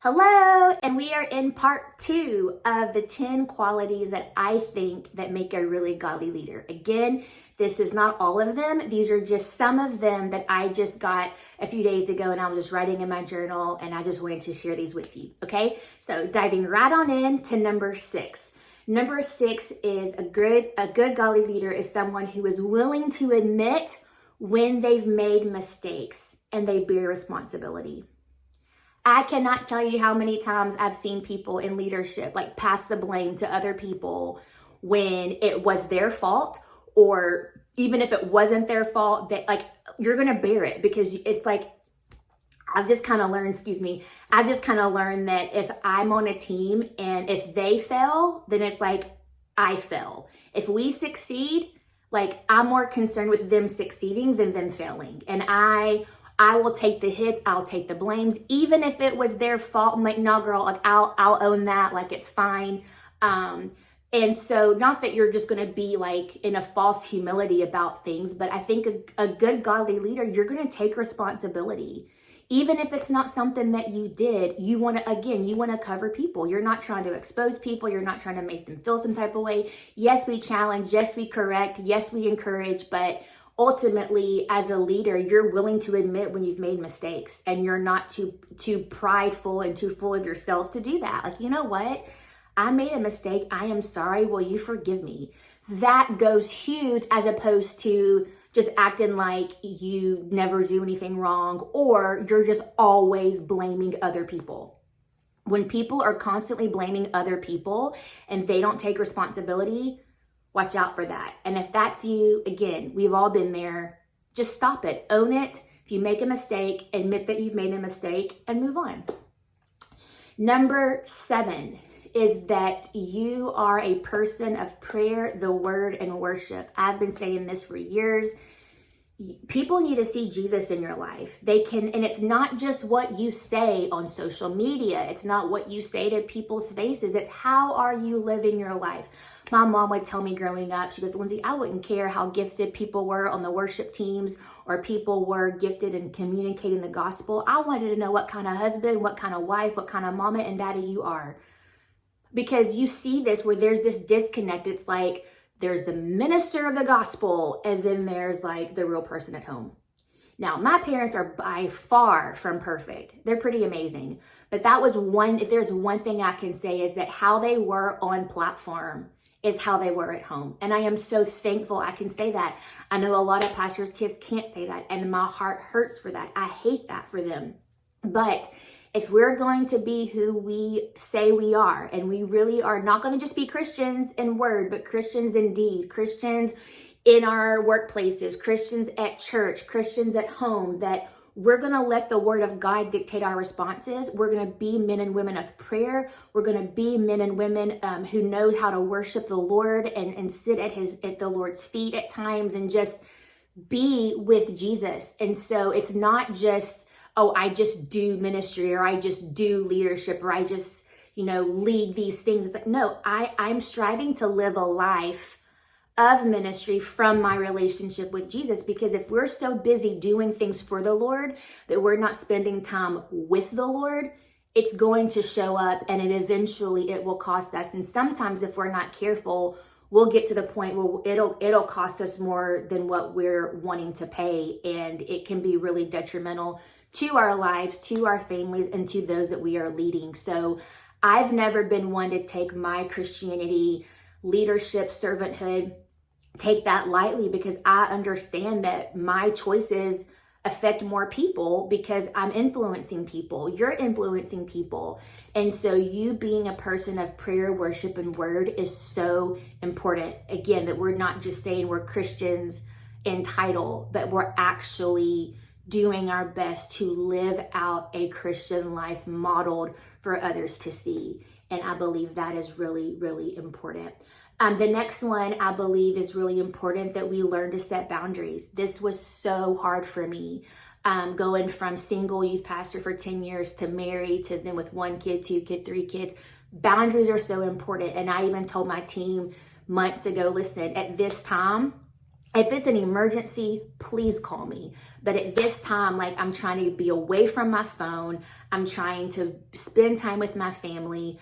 Hello, and we are in part 2 of the 10 qualities that I think that make a really godly leader. Again, this is not all of them. These are just some of them that I just got a few days ago, and I was just writing in my journal, and I just wanted to share these with you. Okay, so diving right on in to number 6. Number 6 is a good godly leader is someone who is willing to admit when they've made mistakes and they bear responsibility. I cannot tell you how many times I've seen people in leadership like pass the blame to other people when it was their fault, or even if it wasn't their fault, that like you're gonna bear it, because it's like I've just kind of learned that if I'm on a team and if they fail, then it's like I fail. If we succeed, like I'm more concerned with them succeeding than them failing, and I will take the hits, I'll take the blames, even if it was their fault. I'm like, no, girl, like I'll own that, like it's fine. And so not that you're just gonna be like in a false humility about things, but I think a good godly leader, you're gonna take responsibility. Even if it's not something that you did, you wanna cover people. You're not trying to expose people. You're not trying to make them feel some type of way. Yes, we challenge. Yes, we correct. Yes, we encourage, but ultimately, as a leader, you're willing to admit when you've made mistakes, and you're not too prideful and too full of yourself to do that. Like, you know what? I made a mistake. I am sorry. Will you forgive me? That goes huge, as opposed to just acting like you never do anything wrong, or you're just always blaming other people. When people are constantly blaming other people and they don't take responsibility, watch out for that. And if that's you, again, we've all been there. Just stop it. Own it. If you make a mistake, admit that you've made a mistake and move on. Number 7 is that you are a person of prayer, the word, and worship. I've been saying this for years. People need to see Jesus in your life. And it's not just what you say on social media. It's not what you say to people's faces. It's how are you living your life? My mom would tell me growing up, she goes, Lindsay, I wouldn't care how gifted people were on the worship teams or people were gifted in communicating the gospel. I wanted to know what kind of husband, what kind of wife, what kind of mama and daddy you are. Because you see this where there's this disconnect. It's like there's the minister of the gospel, and then there's like the real person at home. Now, my parents are by far from perfect. They're pretty amazing. But if there's one thing I can say, is that how they were on platform is how they were at home. And I am so thankful I can say that. I know a lot of pastors' kids can't say that, and my heart hurts for that. I hate that for them. But if we're going to be who we say we are, and we really are not going to just be Christians in word, but Christians in deed, Christians in our workplaces, Christians at church, Christians at home, that we're going to let the word of God dictate our responses. We're going to be men and women of prayer. We're going to be men and women who know how to worship the Lord and sit at the Lord's feet at times and just be with Jesus. And so it's not just, oh, I just do ministry, or I just do leadership, or I just, lead these things. It's like, no, I'm striving to live a life of ministry from my relationship with Jesus, because if we're so busy doing things for the Lord that we're not spending time with the Lord, it's going to show up, and eventually it will cost us. And sometimes if we're not careful, we'll get to the point where it'll cost us more than what we're wanting to pay, and it can be really detrimental to our lives, to our families, and to those that we are leading. So I've never been one to take my Christianity, leadership, servanthood, take that lightly, because I understand that my choices affect more people because I'm influencing people. You're influencing people. And so you being a person of prayer, worship, and word is so important. Again, that we're not just saying we're Christians in title, but we're actually doing our best to live out a Christian life modeled for others to see. And I believe that is really, really important. The next one I believe is really important, that we learn to set boundaries. This was so hard for me, going from single youth pastor for 10 years to married to then with 1 kid, 2 kids, 3 kids. Boundaries are so important. And I even told my team months ago, listen, at this time, If it's an emergency, please call me. But at this time, like, I'm trying to be away from my phone. I'm trying to spend time with my family.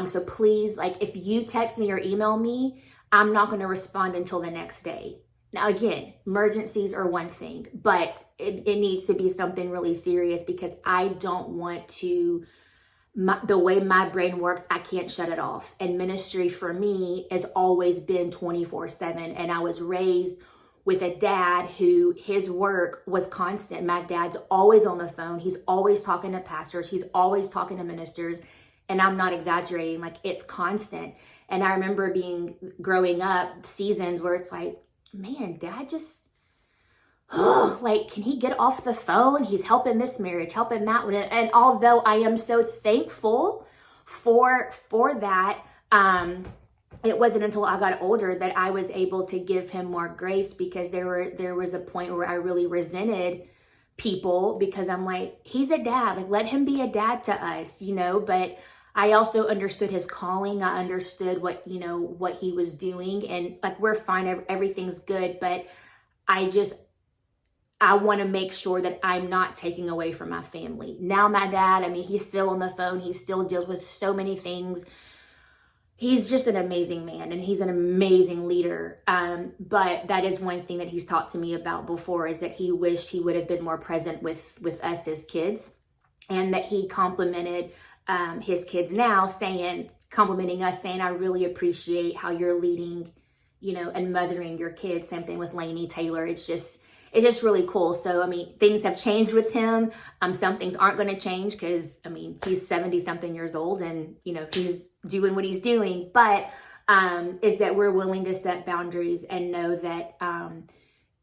So please, like, if you text me or email me, I'm not going to respond until the next day. Now, again, emergencies are one thing, but it needs to be something really serious, because I don't want to, the way my brain works, I can't shut it off. And ministry for me has always been 24/7. And I was raised with a dad who, his work was constant. My dad's always on the phone. He's always talking to pastors. He's always talking to ministers. And I'm not exaggerating, like, it's constant. And I remember growing up, seasons where it's like, man, dad just, like, can he get off the phone? He's helping this marriage, helping that one. And although I am so thankful for that, it wasn't until I got older that I was able to give him more grace, because there was a point where I really resented people, because I'm like, he's a dad, like, let him be a dad to us, but I also understood his calling. I understood what he was doing, and like, we're fine, everything's good, but I want to make sure that I'm not taking away from my family. Now my dad, I mean, he's still on the phone. He still deals with so many things. He's just an amazing man, and he's an amazing leader. But that is one thing that he's talked to me about before, is that he wished he would have been more present with us as kids, and that he complimented his kids now, complimenting us, saying, I really appreciate how you're leading, and mothering your kids. Same thing with Lainey Taylor. It's just really cool. So, I mean, things have changed with him. Some things aren't going to change, because, I mean, he's 70 something years old, and, he's doing what he's doing. But is that we're willing to set boundaries and know that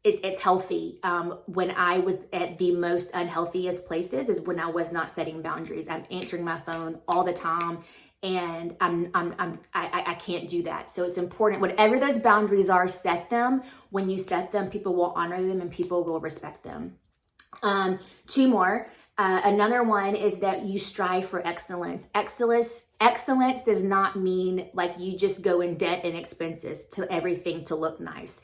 it's healthy. When I was at the most unhealthiest places is when I was not setting boundaries. I'm answering my phone all the time, and I can't do that. So it's important, whatever those boundaries are, set them. When you set them, people will honor them and people will respect them. Two more. Another one is that you strive for excellence. Excellence does not mean like you just go in debt and expenses to everything to look nice.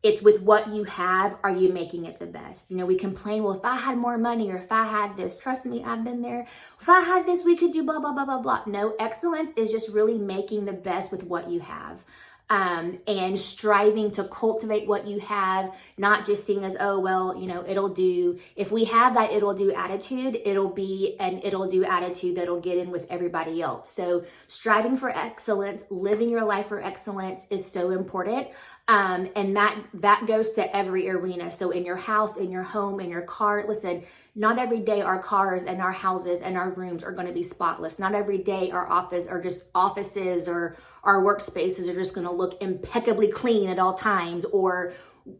It's with what you have, are you making it the best? We complain, well, if I had more money, or if I had this, trust me, I've been there. If I had this, we could do blah, blah, blah, blah, blah. No, excellence is just really making the best with what you have. And striving to cultivate what you have, not just seeing as, oh, well, it'll do. If we have that it'll do attitude, it'll be an it'll do attitude that'll get in with everybody else. So striving for excellence, living your life for excellence is so important. And that goes to every arena. So in your house, in your home, in your car, listen, not every day our cars and our houses and our rooms are going to be spotless. Not every day our offices or our workspaces are just going to look impeccably clean at all times, or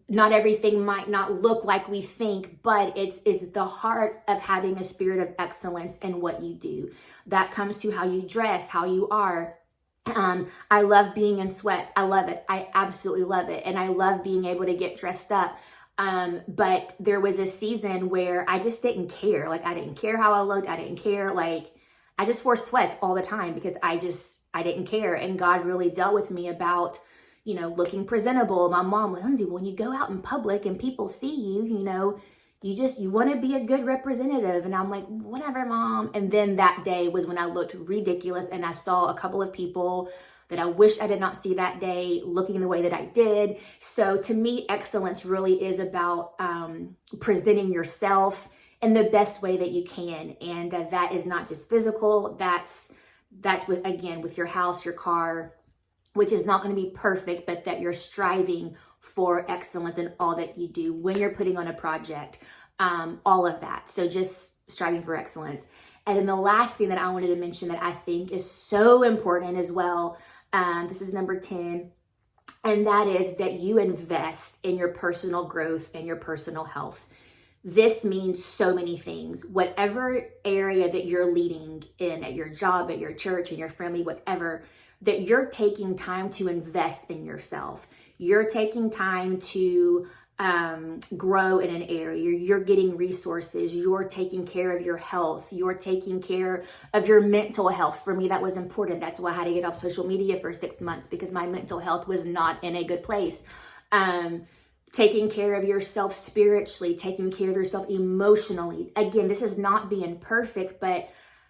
not everything might not look like we think, but it's the heart of having a spirit of excellence in what you do. That comes to how you dress, how you are. I love being in sweats. I love it. I absolutely love it. And I love being able to get dressed up. But there was a season where I just didn't care. Like, I didn't care how I looked. I didn't care. Like, I just wore sweats all the time because I didn't care. And God really dealt with me about, looking presentable. My mom was, Lindsay, when you go out in public and people see you, you want to be a good representative. And I'm like, whatever, Mom. And then that day was when I looked ridiculous, and I saw a couple of people that I wish I did not see that day looking the way that I did. So to me, excellence really is about presenting yourself in the best way that you can. And that is not just physical. That's with your house, your car, which is not going to be perfect, but that you're striving for excellence in all that you do when you're putting on a project, all of that. So just striving for excellence. And then the last thing that I wanted to mention that I think is so important as well, this is number 10, and that is that you invest in your personal growth and your personal health. This means so many things. Whatever area that you're leading in, at your job, at your church, in your family, whatever, that you're taking time to invest in yourself. You're taking time to grow in an area. You're getting resources. You're taking care of your health. You're taking care of your mental health. For me, that was important. That's why I had to get off social media for 6 months, because my mental health was not in a good place. taking care of yourself spiritually, taking care of yourself emotionally. Again, this is not being perfect, but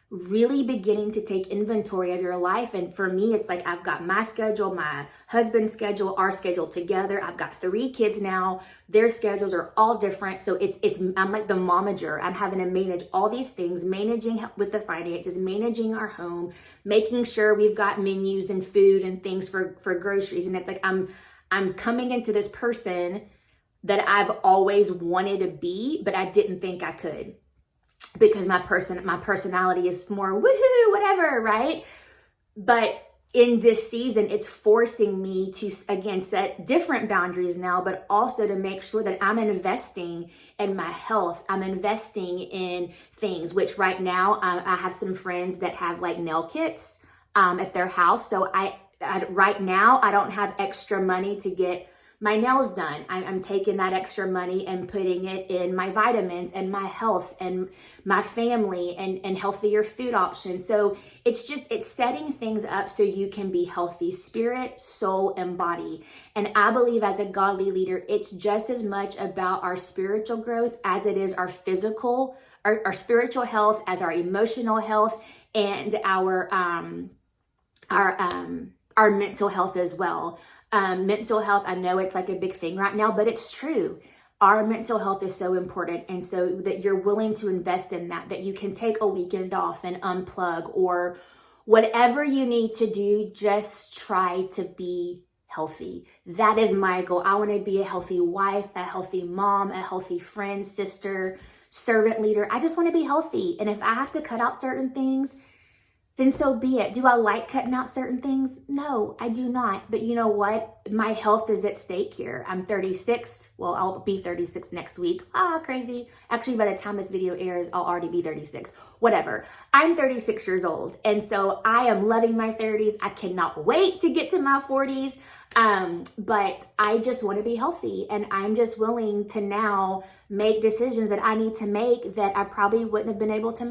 really beginning to take inventory of your life. And for me, it's like I've got my schedule, my husband's schedule, our schedule together. I've got 3 kids now. Their schedules are all different. So I'm like the momager. I'm having to manage all these things, managing with the finances, managing our home, making sure we've got menus and food and things for groceries. And it's like I'm coming into this person that I've always wanted to be, but I didn't think I could, because my personality is more woohoo, whatever, right? But in this season, it's forcing me to, again, set different boundaries now, but also to make sure that I'm investing in my health. I'm investing in things, which right now, I have some friends that have like nail kits at their house. So right now, I don't have extra money to get my nails done. I'm taking that extra money and putting it in my vitamins and my health and my family and healthier food options. So it's setting things up so you can be healthy, spirit, soul, and body. And I believe as a godly leader, it's just as much about our spiritual growth as it is our physical, our spiritual health, as our emotional health, and our mental health as well. Mental health, I know it's like a big thing right now, but it's true. Our mental health is so important. And so that you're willing to invest in that you can take a weekend off and unplug, or whatever you need to do, just try to be healthy. That is my goal. I want to be a healthy wife, a healthy mom, a healthy friend, sister, servant leader. I just want to be healthy. And if I have to cut out certain things, then so be it. Do I like cutting out certain things? No, I do not. But you know what? My health is at stake here. I'm 36. Well, I'll be 36 next week. Crazy. Actually, by the time this video airs, I'll already be 36. Whatever. I'm 36 years old. And so I am loving my 30s. I cannot wait to get to my 40s. But I just want to be healthy. And I'm just willing to now make decisions that I need to make that I probably wouldn't have been able to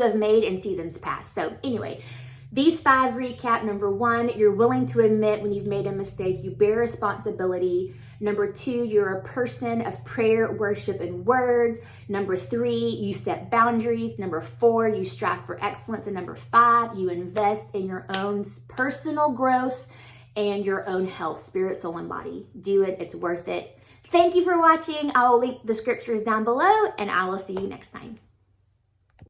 have made in seasons past. So anyway, these 5 recap. Number 1, you're willing to admit when you've made a mistake. You bear responsibility. Number 2, you're a person of prayer, worship, and words. Number 3, you set boundaries. Number 4, you strive for excellence. And number 5, you invest in your own personal growth and your own health, spirit, soul, and body. Do it. It's worth it. Thank you for watching. I will link the scriptures down below, and I will see you next time.